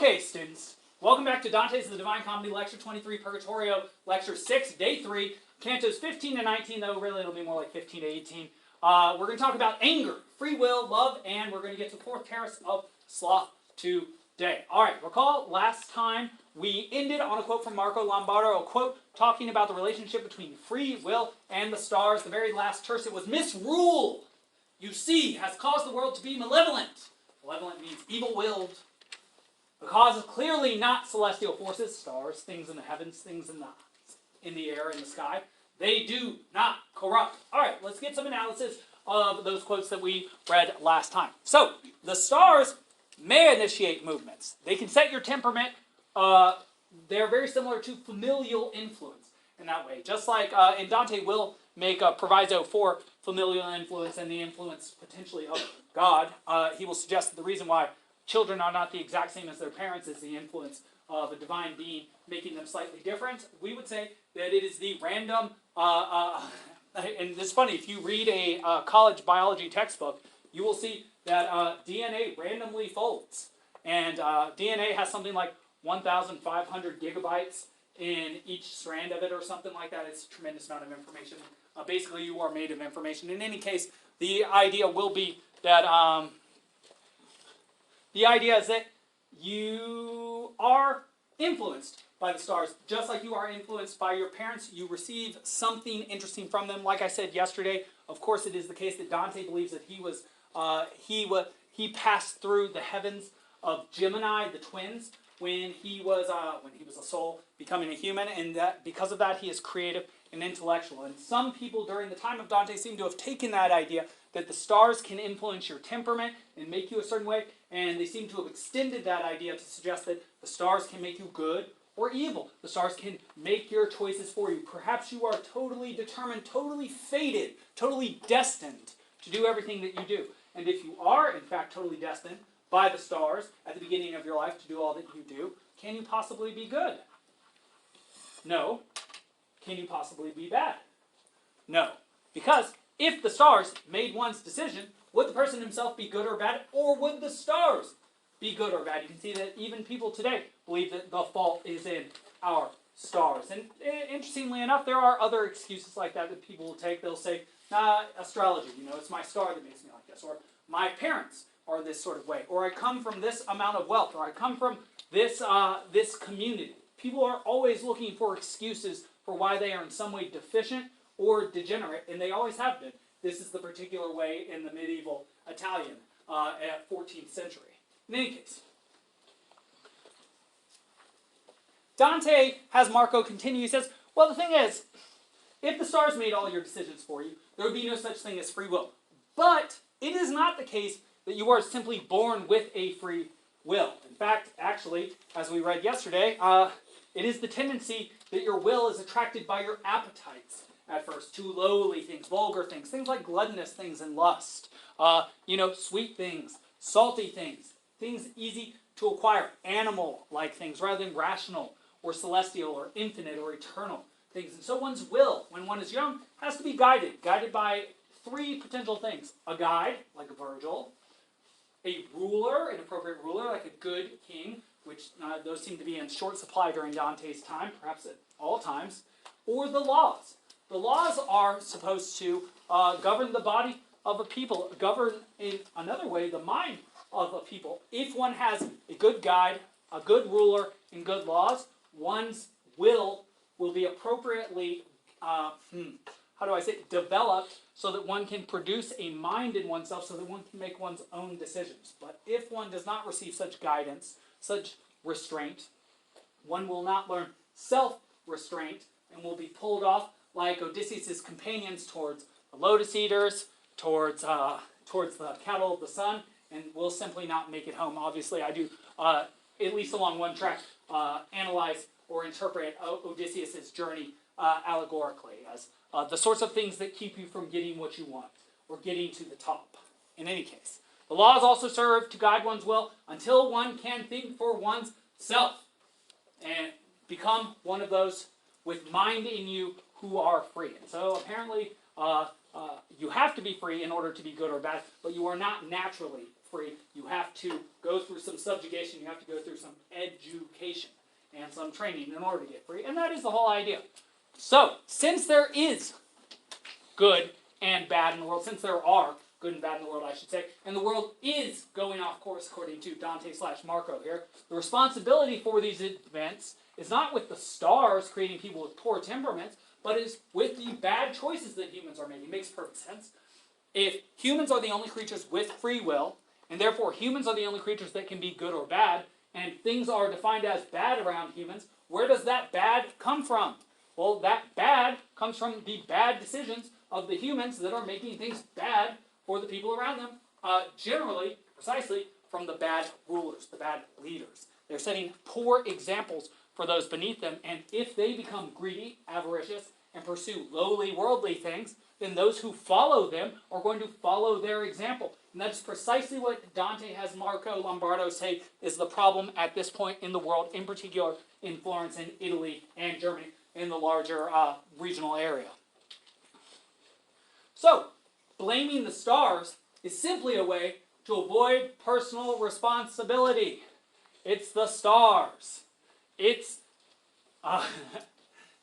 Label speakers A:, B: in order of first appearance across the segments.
A: Okay, students, welcome back to Dante's The Divine Comedy, Lecture 23, Purgatorio, Lecture 6, Day 3, Cantos 15 to 19, though really it'll be more like 15 to 18. We're going to talk about anger, free will, love, and we're going to get to the fourth terrace of sloth today. Alright, recall last time we ended on a quote from Marco Lombardo, a quote talking about the relationship between free will and the stars. The very last terse, it was misrule, you see, has caused the world to be malevolent. Malevolent means evil-willed. The cause is clearly not celestial forces, stars, things in the heavens, things in the air, in the sky. They do not corrupt. All right, let's get some analysis of those quotes that we read last time. So, the stars may initiate movements. They can set your temperament. They're very similar to familial influence in that way. Just like, and Dante will make a proviso for familial influence and the influence potentially of God. He will suggest that the reason why children are not the exact same as their parents is the influence of a divine being making them slightly different. We would say that it is the random, and it's funny, if you read a college biology textbook, you will see that DNA randomly folds. And DNA has something like 1,500 gigabytes in each strand of it or something like that. It's a tremendous amount of information. Basically, you are made of information. In any case, the idea will be that you are influenced by the stars. Just like you are influenced by your parents, you receive something interesting from them. Like I said yesterday, of course it is the case that Dante believes that he passed through the heavens of Gemini, the twins, when he was a soul becoming a human, and that because of that he is creative and intellectual. And some people during the time of Dante seem to have taken that idea that the stars can influence your temperament and make you a certain way, and they seem to have extended that idea to suggest that the stars can make you good or evil. The stars can make your choices for you. Perhaps you are totally determined, totally fated, totally destined to do everything that you do. And if you are, in fact, totally destined by the stars at the beginning of your life to do all that you do, can you possibly be good? No. Can you possibly be bad? No. Because if the stars made one's decision, would the person himself be good or bad, or would the stars be good or bad? You can see that even people today believe that the fault is in our stars. And interestingly enough, there are other excuses like that that people will take. They'll say, astrology, it's my star that makes me like this, or my parents are this sort of way, or I come from this amount of wealth, or I come from this community. People are always looking for excuses for why they are in some way deficient or degenerate, and they always have been. This is the particular way in the medieval Italian at 14th century. In any case, Dante has Marco continue. He says, well, the thing is, if the stars made all your decisions for you, there would be no such thing as free will. But it is not the case that you are simply born with a free will. In fact, actually, as we read yesterday, it is the tendency that your will is attracted by your appetites at first, to lowly things, vulgar things, things like gluttonous things and lust, sweet things, salty things, things easy to acquire, animal-like things, rather than rational or celestial or infinite or eternal things. And so one's will, when one is young, has to be guided by three potential things. A guide, like a Virgil, a ruler, an appropriate ruler, like a good king, which those seem to be in short supply during Dante's time, perhaps at all times, or the laws. The laws are supposed to govern the body of a people, govern, in another way, the mind of a people. If one has a good guide, a good ruler, and good laws, one's will be appropriately, developed so that one can produce a mind in oneself so that one can make one's own decisions. But if one does not receive such guidance, such restraint, one will not learn self-restraint and will be pulled off like Odysseus' companions towards the lotus eaters, towards the cattle of the sun, and will simply not make it home. Obviously, I do, at least along one track, analyze or interpret Odysseus' journey allegorically as the sorts of things that keep you from getting what you want or getting to the top. In any case, the laws also serve to guide one's will until one can think for one's self and become one of those with mind in you who are free. And so apparently you have to be free in order to be good or bad, but you are not naturally free, you have to go through some subjugation, you have to go through some education and some training in order to get free, and that is the whole idea. So, since there is good and bad in the world, since there are good and bad in the world, I should say, and the world is going off course according to Dante/Marco here, the responsibility for these events is not with the stars creating people with poor temperaments, but is with the bad choices that humans are making. It makes perfect sense. If humans are the only creatures with free will, and therefore humans are the only creatures that can be good or bad, and things are defined as bad around humans, where does that bad come from? Well, that bad comes from the bad decisions of the humans that are making things bad for the people around them, generally, precisely, from the bad rulers, the bad leaders. They're setting poor examples for those beneath them, and if they become greedy, avaricious, and pursue lowly, worldly things, then those who follow them are going to follow their example. And that's precisely what Dante has Marco Lombardo say is the problem at this point in the world, in particular in Florence and Italy and Germany, in the larger regional area. So, blaming the stars is simply a way to avoid personal responsibility. It's the stars. It's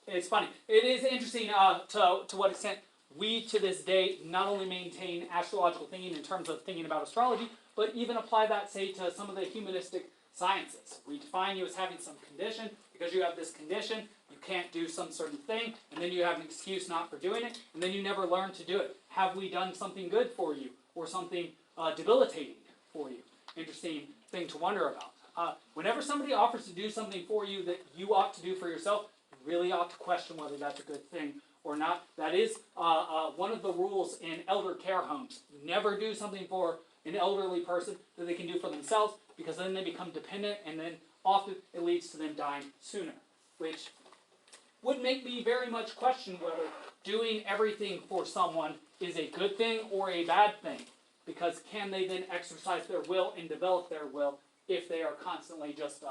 A: it's funny. It is interesting to what extent we, to this day, not only maintain astrological thinking in terms of thinking about astrology, but even apply that, say, to some of the humanistic sciences. We define you as having some condition. Because you have this condition, you can't do some certain thing, and then you have an excuse not for doing it, and then you never learn to do it. Have we done something good for you, or something debilitating for you? Interesting thing to wonder about. Whenever somebody offers to do something for you that you ought to do for yourself, you really ought to question whether that's a good thing or not. That is one of the rules in elder care homes. Never do something for an elderly person that they can do for themselves, because then they become dependent, and then often it leads to them dying sooner, which would make me very much question whether doing everything for someone is a good thing or a bad thing, because can they then exercise their will and develop their will if they are constantly just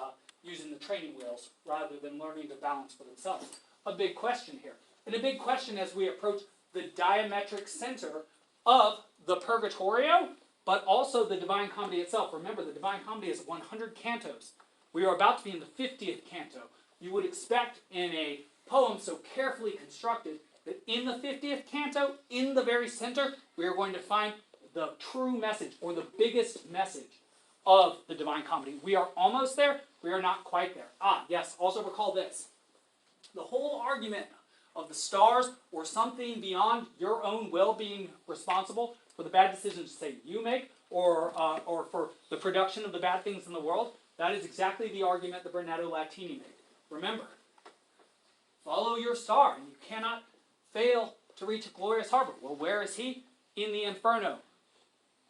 A: using the training wheels rather than learning to balance for themselves? A big question here. And a big question as we approach the diametric center of the Purgatorio, but also the Divine Comedy itself. Remember, the Divine Comedy is 100 cantos. We are about to be in the 50th canto. You would expect in a poem so carefully constructed that in the 50th canto, in the very center, we are going to find the true message, or the biggest message of the Divine Comedy. We are almost there. We are not quite there. Yes, also recall this. The whole argument of the stars or something beyond your own will being responsible for the bad decisions, say, you make, or for the production of the bad things in the world, that is exactly the argument that Brunetto Latini made. Remember, follow your star, and you cannot fail to reach a glorious harbor. Well, where is he? In the Inferno.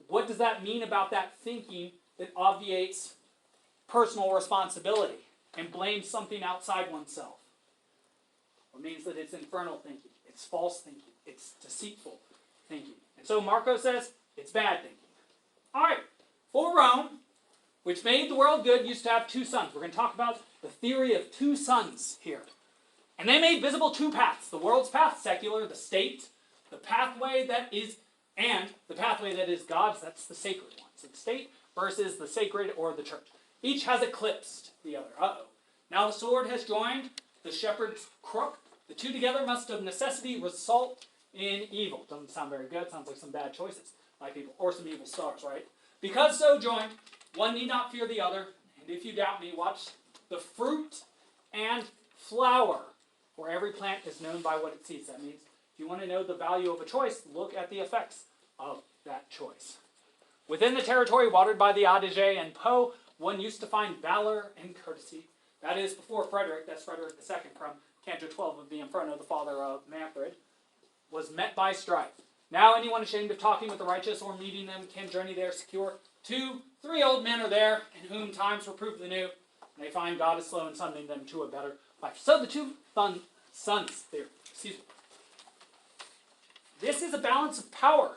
A: What does that mean about that thinking that obviates personal responsibility and blames something outside oneself? It means that it's infernal thinking. It's false thinking. It's deceitful thinking. And so Marco says it's bad thinking. All right, for Rome, which made the world good, used to have two suns. We're going to talk about the theory of two suns here. And they made visible two paths. The world's path, secular, the state, the pathway that is, and the pathway that is God's, that's the sacred one. So the state versus the sacred or the church. Each has eclipsed the other. Now the sword has joined the shepherd's crook. The two together must of necessity result in evil. Doesn't sound very good. Sounds like some bad choices by people. Or some evil stars, right? Because so joined, one need not fear the other. And if you doubt me, watch the fruit and flower. For every plant is known by what it sees. That means if you want to know the value of a choice, look at the effects of that choice. Within the territory watered by the Adige and Po, one used to find valor and courtesy. That is before Frederick, that's Frederick II from Canto 12 of the Inferno, the father of Manfred, was met by strife. Now anyone ashamed of talking with the righteous or meeting them can journey there secure. 2, 3 old men are there, in whom times reprove the new, and they find God is slow in summoning them to a better life. So the two sons theory, excuse me. This is a balance of power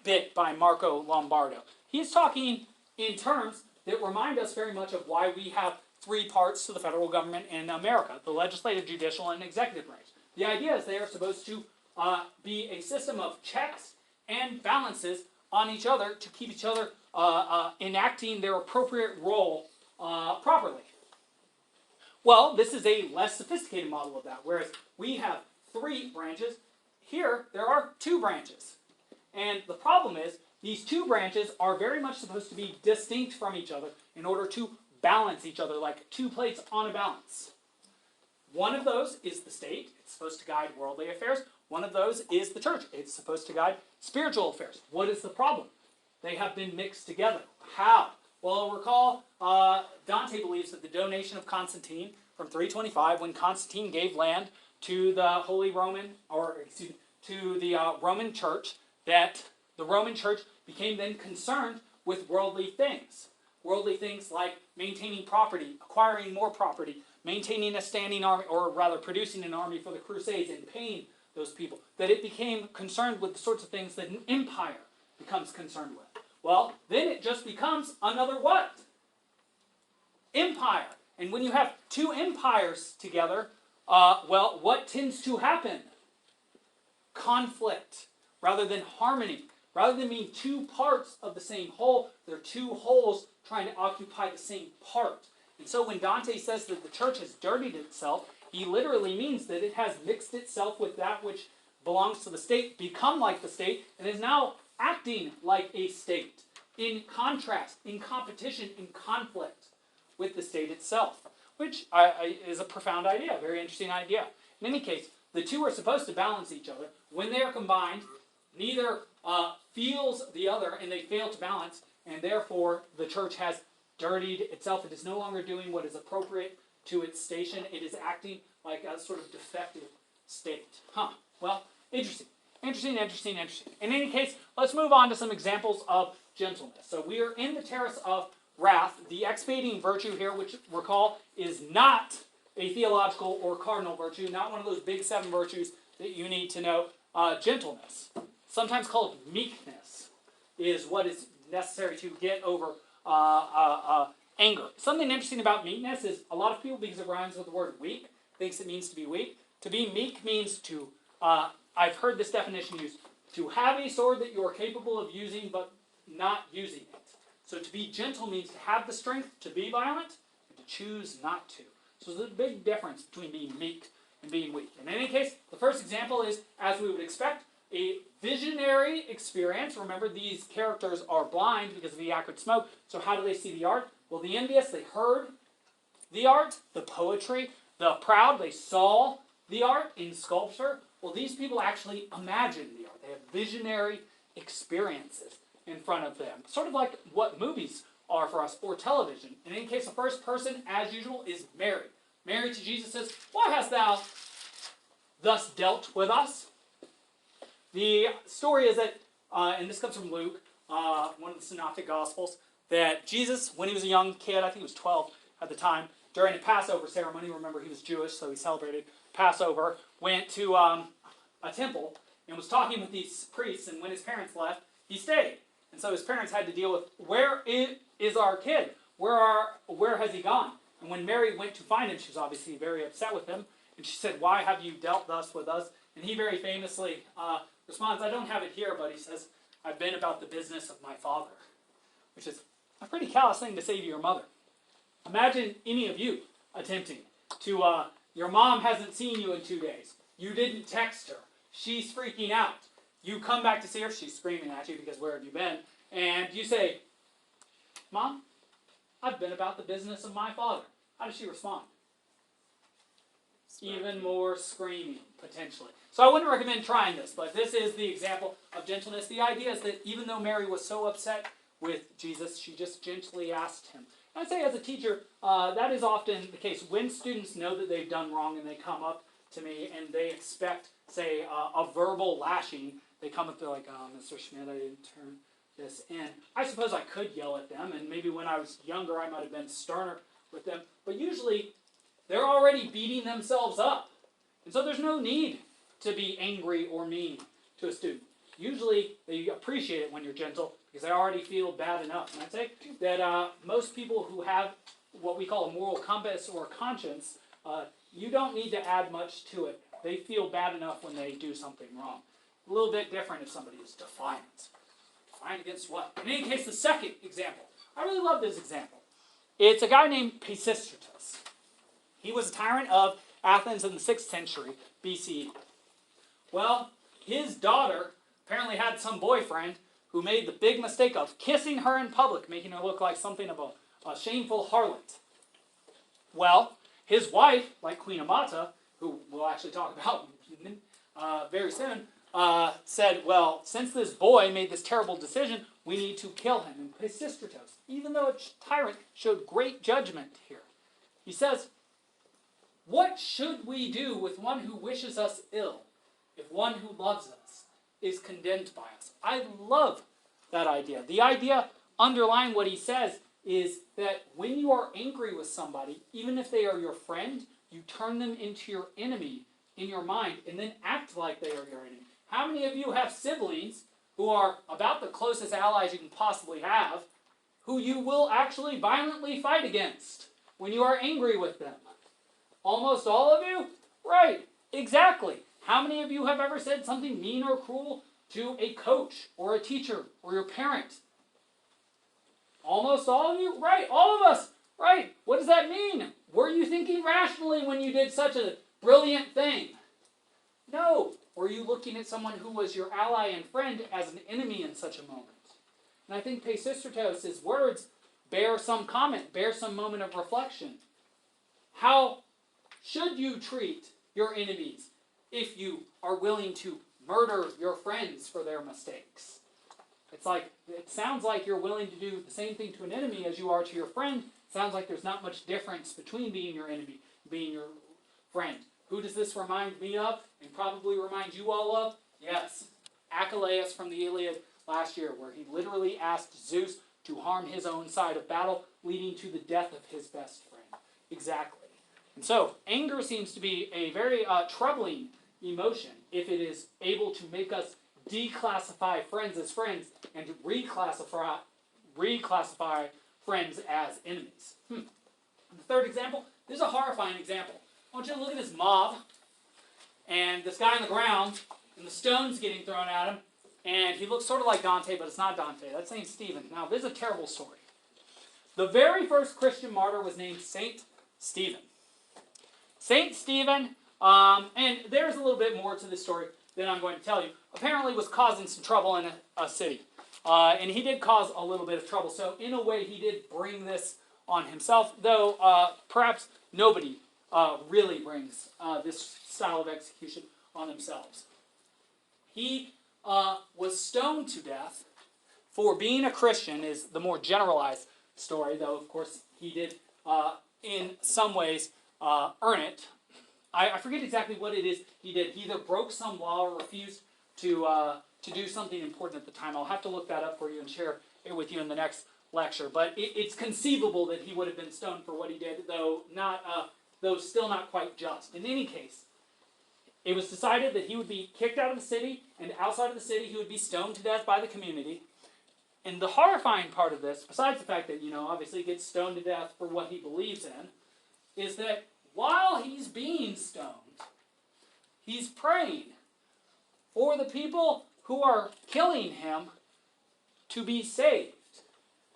A: bit by Marco Lombardo. He's talking in terms that remind us very much of why we have 3 parts to the federal government in America, the legislative, judicial, and executive branch. The idea is they are supposed to be a system of checks and balances on each other to keep each other enacting their appropriate role properly. Well, this is a less sophisticated model of that, whereas we have 3 branches. Here, there are 2 branches. And the problem is, these 2 branches are very much supposed to be distinct from each other in order to balance each other, like 2 plates on a balance. One of those is the state. It's supposed to guide worldly affairs. One of those is the church. It's supposed to guide spiritual affairs. What is the problem? They have been mixed together. How? Well, recall, Dante believes that the donation of Constantine from 325, when Constantine gave land to the Holy Roman, or excuse me, to the Roman Church, that the Roman Church became then concerned with worldly things. Worldly things like maintaining property, acquiring more property, maintaining a standing army, or rather producing an army for the Crusades and paying those people. That it became concerned with the sorts of things that an empire becomes concerned with. Well, then it just becomes another what? Empire. And when you have 2 empires together, well, what tends to happen? Conflict, rather than harmony. Rather than being 2 parts of the same whole, they're 2 wholes trying to occupy the same part. And so when Dante says that the church has dirtied itself, he literally means that it has mixed itself with that which belongs to the state, become like the state, and is now acting like a state, in contrast, in competition, in conflict with the state itself, which is a profound idea, a very interesting idea. In any case, the 2 are supposed to balance each other. When they are combined, neither feels the other, and they fail to balance, and therefore the church has dirtied itself. It is no longer doing what is appropriate to its station. It is acting like a sort of defective state. Well, interesting. Interesting. In any case, let's move on to some examples of gentleness. So we are in the terrace of wrath. The expiating virtue here, which recall is not a theological or cardinal virtue, not one of those big 7 virtues that you need to know. Gentleness, sometimes called meekness, is what is necessary to get over anger. Something interesting about meekness is a lot of people, because it rhymes with the word weak, thinks it means to be weak. To be meek means to, I've heard this definition used, to have a sword that you are capable of using but not using it. So to be gentle means to have the strength to be violent and to choose not to. So there's a big difference between being meek and being weak. In any case, the first example is, as we would expect, a visionary experience. Remember, these characters are blind because of the acrid smoke. So how do they see the art? Well, the envious, they heard the art, the poetry. The proud, they saw the art in sculpture. Well, these people actually imagine the art. They have visionary experiences in front of them. Sort of like what movies are for us, or television. In any case, the first person, as usual, is Mary. Mary to Jesus says, "Why hast thou thus dealt with us?" The story is that, and this comes from Luke, one of the synoptic gospels, that Jesus, when he was a young kid, I think he was 12 at the time, during a Passover ceremony, remember he was Jewish, so he celebrated Passover, went to a temple and was talking with these priests, and when his parents left, he stayed. And so his parents had to deal with, where is our kid? Where has he gone? And when Mary went to find him, she was obviously very upset with him, and she said, "Why have you dealt thus with us?" And he very famously responds, "I don't have it here," but he says, "I've been about the business of my Father," which is a pretty callous thing to say to your mother. Imagine any of you attempting to, your mom hasn't seen you in 2 days. You didn't text her. She's freaking out. You come back to see her. She's screaming at you because where have you been? And you say, "Mom, I've been about the business of my Father." How does she respond? Even more screaming, potentially. So I wouldn't recommend trying this, but this is the example of gentleness. The idea is that even though Mary was so upset with Jesus, she just gently asked him. I'd say as a teacher, that is often the case. When students know that they've done wrong and they come up to me and they expect, say, a verbal lashing, they come up, they're like, "Mr. Schmidt, I didn't turn this in." I suppose I could yell at them, and maybe when I was younger I might have been sterner with them, but usually they're already beating themselves up. And so there's no need to be angry or mean to a student. Usually they appreciate it when you're gentle because they already feel bad enough. And I'd say that most people who have what we call a moral compass or a conscience, you don't need to add much to it. They feel bad enough when they do something wrong. A little bit different if somebody is defiant. Trying against what? In any case, the second example. I really love this example. It's a guy named Pisistratus. He was a tyrant of Athens in the 6th century BCE. Well, his daughter apparently had some boyfriend who made the big mistake of kissing her in public, making her look like something of a shameful harlot. Well, his wife, like Queen Amata, who we'll actually talk about very soon, said, well, since this boy made this terrible decision, we need to kill him. And Pisistratos, even though a tyrant, showed great judgment here. He says, what should we do with one who wishes us ill, if one who loves us is condemned by us? I love that idea. The idea underlying what he says is that when you are angry with somebody, even if they are your friend, you turn them into your enemy in your mind and then act like they are your enemy. How many of you have siblings who are about the closest allies you can possibly have, who you will actually violently fight against when you are angry with them? Almost all of you? Right, exactly. How many of you have ever said something mean or cruel to a coach or a teacher or your parent? Almost all of you? Right, all of us. Right, what does that mean? Were you thinking rationally when you did such a brilliant thing? No. Were you looking at someone who was your ally and friend as an enemy in such a moment? And I think Pisistratos' words bear some comment, bear some moment of reflection. How should you treat your enemies if you are willing to murder your friends for their mistakes? It sounds like you're willing to do the same thing to an enemy as you are to your friend. It sounds like there's not much difference between being your enemy and being your friend. Who does this remind me of, and probably remind you all of? Yes, Achilles from the Iliad last year, where he literally asked Zeus to harm his own side of battle, leading to the death of his best friend. Exactly. And so, anger seems to be a very troubling emotion if it is able to make us declassify friends as friends and reclassify friends as enemies. The third example, this is a horrifying example. I want you to look at this mob, and this guy on the ground, and the stones getting thrown at him, and he looks sort of like Dante, but it's not Dante. That's St. Stephen. Now, this is a terrible story. The very first Christian martyr was named St. Stephen. St. Stephen, and there's a little bit more to this story than I'm going to tell you, apparently was causing some trouble in a city. And he did cause a little bit of trouble, so in a way he did bring this on himself, though perhaps nobody really brings this style of execution on themselves. He was stoned to death for being a Christian, is the more generalized story, though of course he did in some ways earn it. I forget exactly what it is he did. He either broke some law or refused to do something important at the time. I'll have to look that up for you and share it with you in the next lecture. But it's conceivable that he would have been stoned for what he did, though still not quite just. In any case, it was decided that he would be kicked out of the city, and outside of the city he would be stoned to death by the community. And the horrifying part of this, besides the fact that, obviously he gets stoned to death for what he believes in, is that while he's being stoned, he's praying for the people who are killing him to be saved,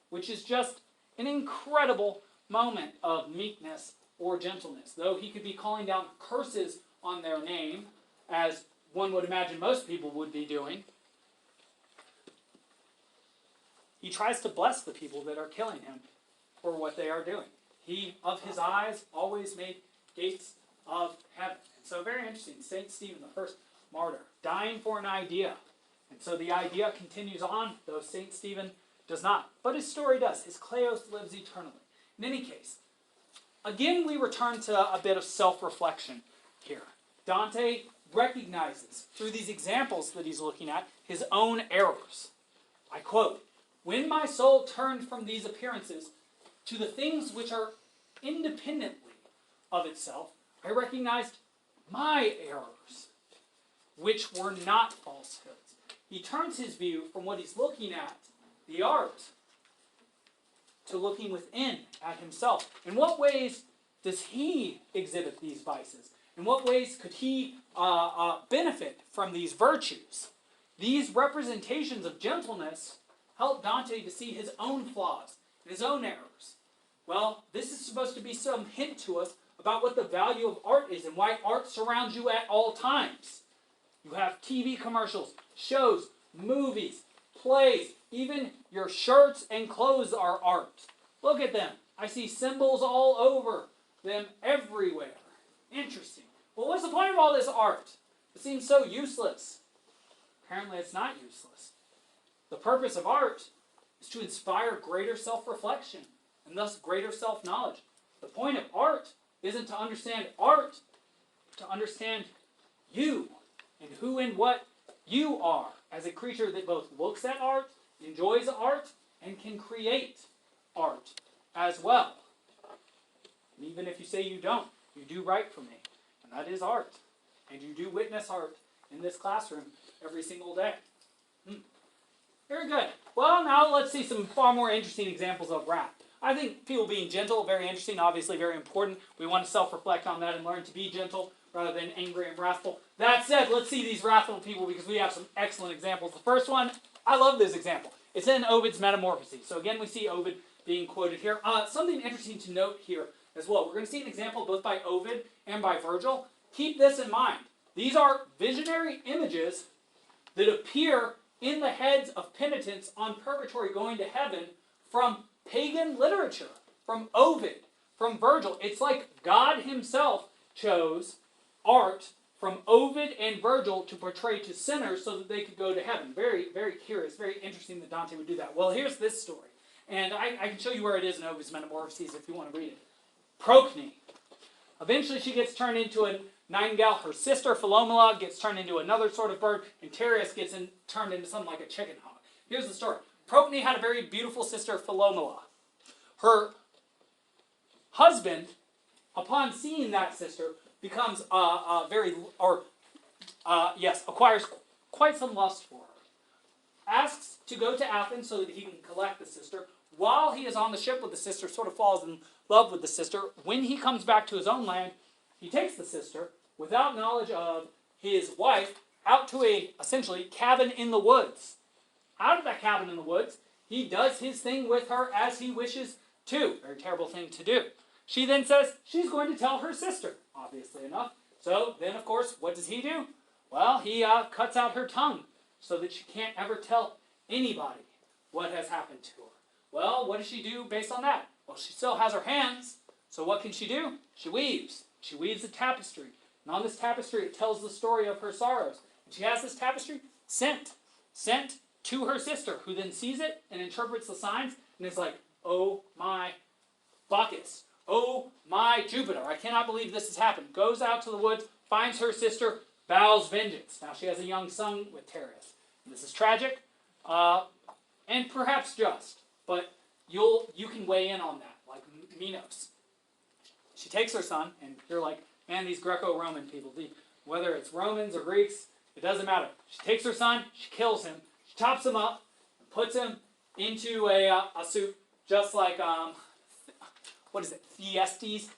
A: which is just an incredible moment of meekness or gentleness. Though he could be calling down curses on their name, as one would imagine most people would be doing, he tries to bless the people that are killing him for what they are doing. He, of his eyes, always made gates of heaven. And so very interesting, St. Stephen, the first martyr, dying for an idea. And so the idea continues on, though St. Stephen does not. But his story does. His kleos lives eternally. In any case, again we return to a bit of self-reflection here. Dante recognizes, through these examples that he's looking at, his own errors. I quote, "When my soul turned from these appearances to the things which are independently of itself, I recognized my errors, which were not falsehoods." He turns his view from what he's looking at, the art, to looking within at himself. In what ways does he exhibit these vices? In what ways could he benefit from these virtues? These representations of gentleness help Dante to see his own flaws and his own errors. Well, this is supposed to be some hint to us about what the value of art is and why art surrounds you at all times. You have TV commercials, shows, movies, plays, even your shirts and clothes are art. Look at them. I see symbols all over them everywhere. Interesting. Well, what's the point of all this art? It seems so useless. Apparently it's not useless. The purpose of art is to inspire greater self-reflection and thus greater self-knowledge. The point of art isn't to understand art, but to understand you and who and what you are as a creature that both looks at art, enjoys art, and can create art as well. And even if you say you don't, you do write for me, and that is art. And you do witness art in this classroom every single day. Very good. Well, now let's see some far more interesting examples of wrath. I think people being gentle, very interesting, obviously very important. We want to self-reflect on that and learn to be gentle rather than angry and wrathful. That said, let's see these wrathful people because we have some excellent examples. The first one, I love this example. It's in Ovid's Metamorphoses. So again, we see Ovid being quoted here. Something interesting to note here as well. We're going to see an example both by Ovid and by Virgil. Keep this in mind. These are visionary images that appear in the heads of penitents on purgatory going to heaven from pagan literature, from Ovid, from Virgil. It's like God himself chose art from Ovid and Virgil to portray to sinners so that they could go to heaven. Very, very curious, very interesting that Dante would do that. Well, here's this story. And I can show you where it is in Ovid's Metamorphoses if you want to read it. Procne. Eventually she gets turned into a nightingale. Her sister Philomela gets turned into another sort of bird. And Tereus gets turned into something like a chicken hawk. Here's the story. Procne had a very beautiful sister, Philomela. Her husband, upon seeing that sister, becomes acquires quite some lust for her. Asks to go to Athens so that he can collect the sister. While he is on the ship with the sister, sort of falls in love with the sister. When he comes back to his own land, he takes the sister, without knowledge of his wife, out to a, essentially, cabin in the woods. Out of that cabin in the woods, he does his thing with her as he wishes to. Very terrible thing to do. She then says she's going to tell her sister, obviously enough. So then, of course, what does he do? Well, he cuts out her tongue so that she can't ever tell anybody what has happened to her. Well, what does she do based on that? Well, she still has her hands, so what can she do? She weaves. She weaves a tapestry. And on this tapestry, it tells the story of her sorrows. And she has this tapestry sent to her sister, who then sees it and interprets the signs, and is like, oh my Bacchus, oh my Jupiter, I cannot believe this has happened. Goes out to the woods, finds her sister, vows vengeance. Now she has a young son with Tereus. And this is tragic, and perhaps just, but you can weigh in on that, like Minos. She takes her son, and you're like, man, these Greco-Roman people, whether it's Romans or Greeks, it doesn't matter. She takes her son, she kills him, she chops him up, puts him into a soup, just like, Thyestes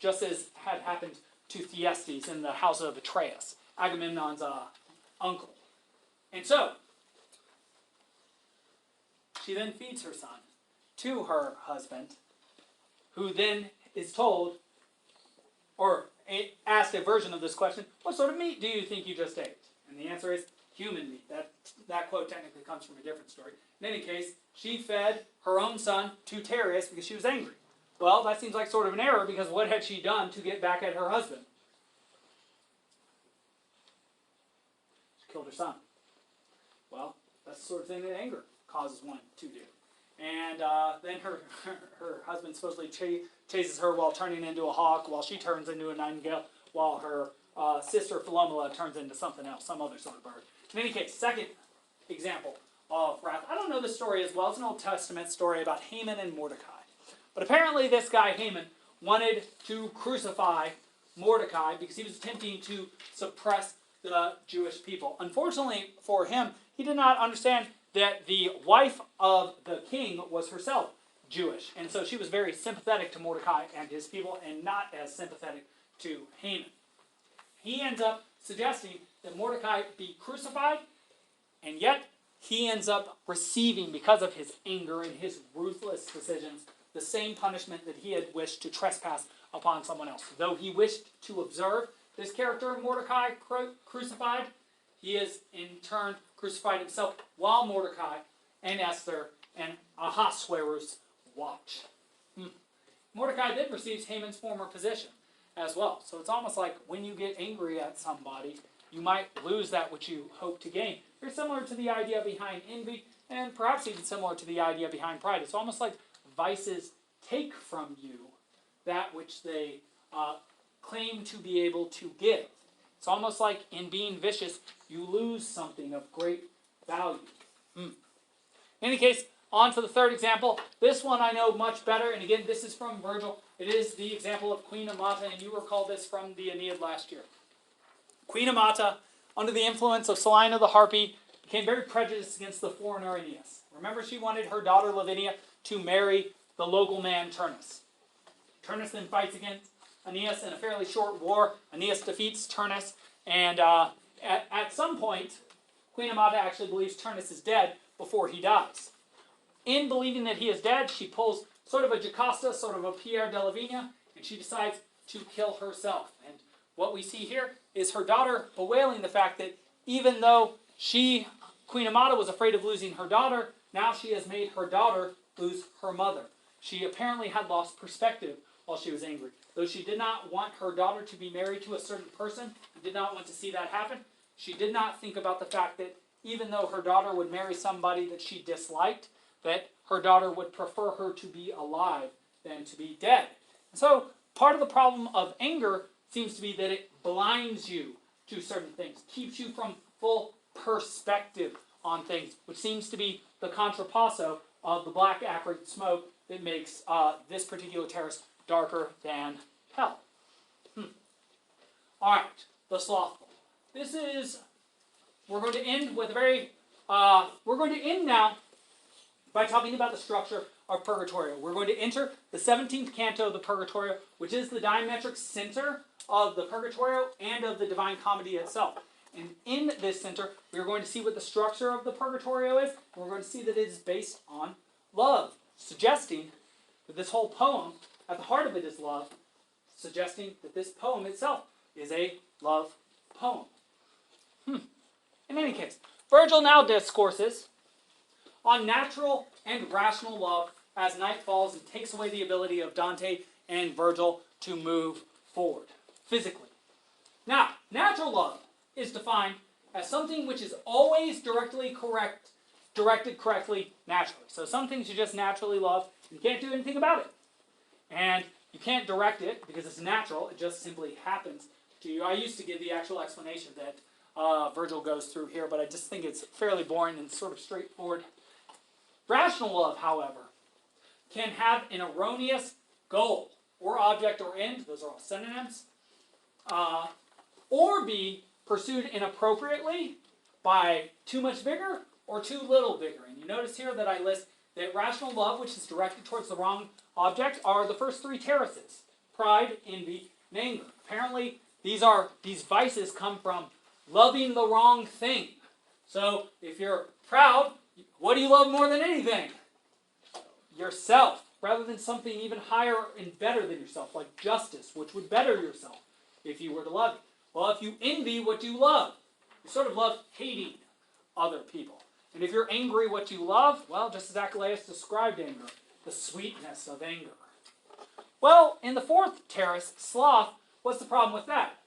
A: just as had happened to Thyestes in the house of Atreus, Agamemnon's uncle. And so, she then feeds her son to her husband, who then is told, or asked a version of this question, what sort of meat do you think you just ate? And the answer is human meat. That quote technically comes from a different story. In any case, she fed her own son to Tereus because she was angry. Well, that seems like sort of an error because what had she done to get back at her husband? She killed her son. Well, that's the sort of thing that anger causes one to do. And then her husband supposedly chases her while turning into a hawk, while she turns into a nightingale, while her sister Philomela turns into something else, some other sort of bird. In any case, second example of wrath. I don't know this story as well. It's an Old Testament story about Haman and Mordecai. But apparently this guy, Haman, wanted to crucify Mordecai because he was attempting to suppress the Jewish people. Unfortunately for him, he did not understand that the wife of the king was herself Jewish. And so she was very sympathetic to Mordecai and his people and not as sympathetic to Haman. He ends up suggesting that Mordecai be crucified, and yet he ends up receiving, because of his anger and his ruthless decisions, the same punishment that he had wished to trespass upon someone else. Though he wished to observe this character, Mordecai, crucified, he is in turn crucified himself while Mordecai and Esther and Ahasuerus watch. Mordecai then receives Haman's former position as well. So it's almost like when you get angry at somebody, you might lose that which you hope to gain. Very similar to the idea behind envy, and perhaps even similar to the idea behind pride. It's almost like vices take from you that which they claim to be able to give. It's almost like in being vicious, you lose something of great value. In any case, on to the third example. This one I know much better, and again, this is from Virgil. It is the example of Queen Amata, and you recall this from the Aeneid last year. Queen Amata, under the influence of Selina the Harpy, became very prejudiced against the foreigner Aeneas. Remember, she wanted her daughter Lavinia to marry the local man Turnus. Turnus then fights against Aeneas in a fairly short war. Aeneas defeats Turnus, and at some point, Queen Amata actually believes Turnus is dead before he dies. In believing that he is dead, she pulls sort of a Jocasta, sort of a Pierre de Lavinia, and she decides to kill herself. And what we see here is her daughter bewailing the fact that even though Queen Amata, was afraid of losing her daughter, now she has made her daughter lose her mother. She apparently had lost perspective while she was angry. Though she did not want her daughter to be married to a certain person, and did not want to see that happen, she did not think about the fact that even though her daughter would marry somebody that she disliked, that her daughter would prefer her to be alive than to be dead. And so part of the problem of anger seems to be that it blinds you to certain things, keeps you from full perspective on things, which seems to be the contrapasso of the black acrid smoke that makes this particular terrace darker than hell. All right, the slothful. We're going to end with we're going to end now by talking about the structure of Purgatorio. We're going to enter the 17th canto of the Purgatorio, which is the diametric center of the Purgatorio and of the Divine Comedy itself. And in this center, we're going to see what the structure of the Purgatorio is, and we're going to see that it is based on love, suggesting that this whole poem, at the heart of it is love, suggesting that this poem itself is a love poem. In any case, Virgil now discourses on natural and rational love as night falls and takes away the ability of Dante and Virgil to move forward physically. Now, natural love is defined as something which is always directed correctly, naturally. So some things you just naturally love, and you can't do anything about it. And you can't direct it because it's natural, it just simply happens to you. I used to give the actual explanation that Virgil goes through here, but I just think it's fairly boring and sort of straightforward. Rational love, however, can have an erroneous goal, or object, or end, those are all synonyms, or be pursued inappropriately by too much vigor or too little vigor. And you notice here that I list that rational love, which is directed towards the wrong object, are the first three terraces: pride, envy, and anger. Apparently, these vices come from loving the wrong thing. So, if you're proud, what do you love more than anything? Yourself, rather than something even higher and better than yourself, like justice, which would better yourself if you were to love it. Well, if you envy, what do you love? You sort of love hating other people. And if you're angry, what do you love? Well, just as Achilles described anger, the sweetness of anger. Well, in the fourth terrace, sloth, what's the problem with that?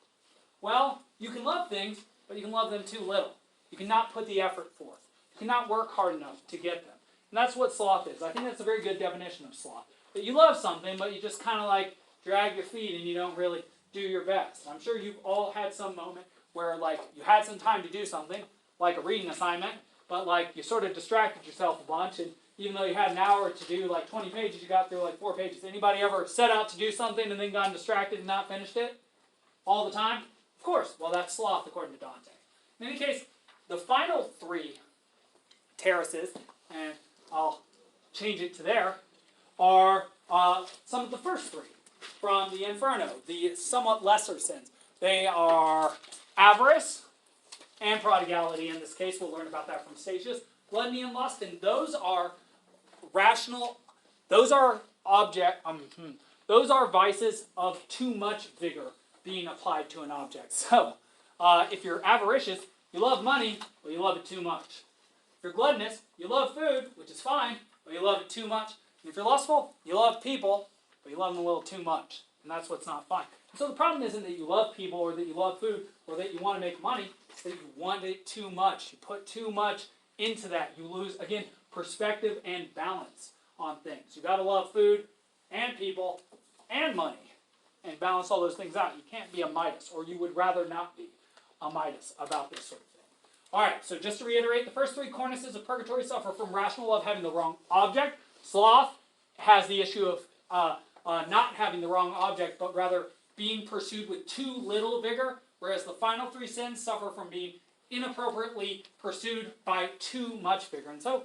A: Well, you can love things, but you can love them too little. You cannot put the effort forth. You cannot work hard enough to get them. And that's what sloth is. I think that's a very good definition of sloth. That you love something, but you just kind of like drag your feet and you don't really do your best. I'm sure you've all had some moment where like you had some time to do something, like a reading assignment, but like you sort of distracted yourself a bunch, and even though you had an hour to do like 20 pages, you got through like 4 pages. Anybody ever set out to do something and then gotten distracted and not finished it? All the time? Of course. Well, that's sloth according to Dante. In any case, the final three terraces, and I'll change it to there, are some of the first three from the Inferno, the somewhat lesser sins. They are avarice and prodigality in this case. We'll learn about that from Statius. gluttony and lust, and those are rational, those are those are vices of too much vigor being applied to an object. So, if you're avaricious, you love money, but you love it too much. If you're gluttonous, you love food, which is fine, but you love it too much. And if you're lustful, you love people, but you love them a little too much. And that's what's not fine. And so the problem isn't that you love people or that you love food or that you want to make money. It's that you want it too much. You put too much into that. You lose, again, perspective and balance on things. You've got to love food and people and money and balance all those things out. You can't be a Midas, or you would rather not be a Midas about this sort of thing. All right, so just to reiterate, the first three cornices of purgatory suffer from rational love having the wrong object. Sloth has the issue of not having the wrong object, but rather being pursued with too little vigor, whereas the final three sins suffer from being inappropriately pursued by too much vigor. And so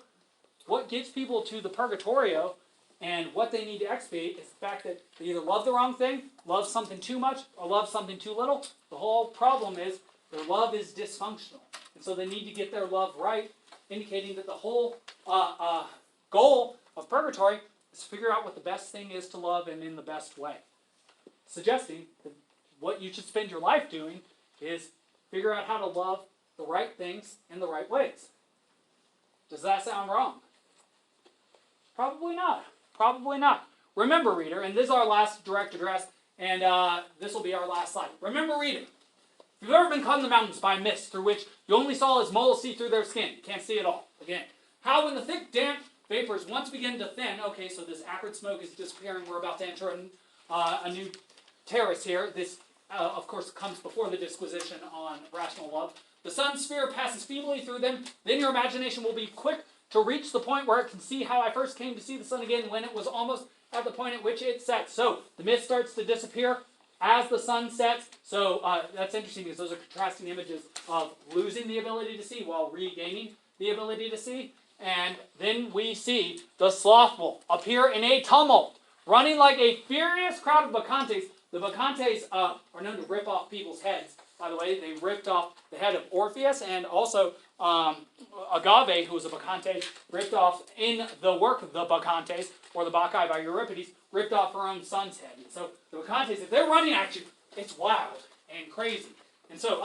A: what gets people to the Purgatorio and what they need to expiate is the fact that they either love the wrong thing, love something too much, or love something too little. The whole problem is their love is dysfunctional. And so they need to get their love right, indicating that the whole goal of purgatory is to figure out what the best thing is to love and in the best way. Suggesting that what you should spend your life doing is figure out how to love the right things in the right ways. Does that sound wrong? Probably not. Probably not. Remember, reader, and this is our last direct address, and this will be our last slide. Remember, reader, if you've ever been caught in the mountains by a mist through which you only saw as moles see through their skin, you can't see it all, again. How when the thick, damp vapors once begin to thin, okay, so this acrid smoke is disappearing, we're about to enter a new terrace here. This, of course, comes before the disquisition on rational love. The sun's sphere passes feebly through them, then your imagination will be quick to reach the point where it can see how I first came to see the sun again when it was almost at the point at which it sets. So the mist starts to disappear as the sun sets. So that's interesting because those are contrasting images of losing the ability to see while regaining the ability to see. And then we see the slothful appear in a tumult, running like a furious crowd of bacchantes. The bacchantes are known to rip off people's heads. By the way, they ripped off the head of Orpheus, and also Agave, who was a bacchante, ripped off in the work of the Bacchantes, or the Bacchae by Euripides, ripped off her own son's head. And so the bacchantes, if they're running at you, it's wild and crazy. And so,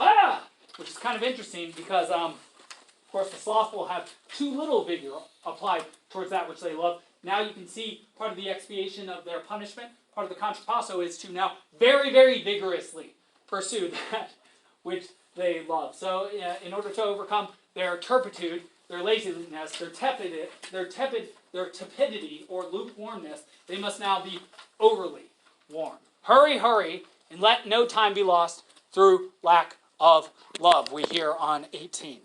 A: which is kind of interesting because, of course, the sloth will have too little vigor applied towards that which they love. Now you can see part of the expiation of their punishment, part of the contrapasso is to now very, very vigorously pursue that which they love. So in order to overcome their turpitude, their laziness, their tepidity or lukewarmness, they must now be overly warm. Hurry, hurry, and let no time be lost through lack of love, we hear on 18.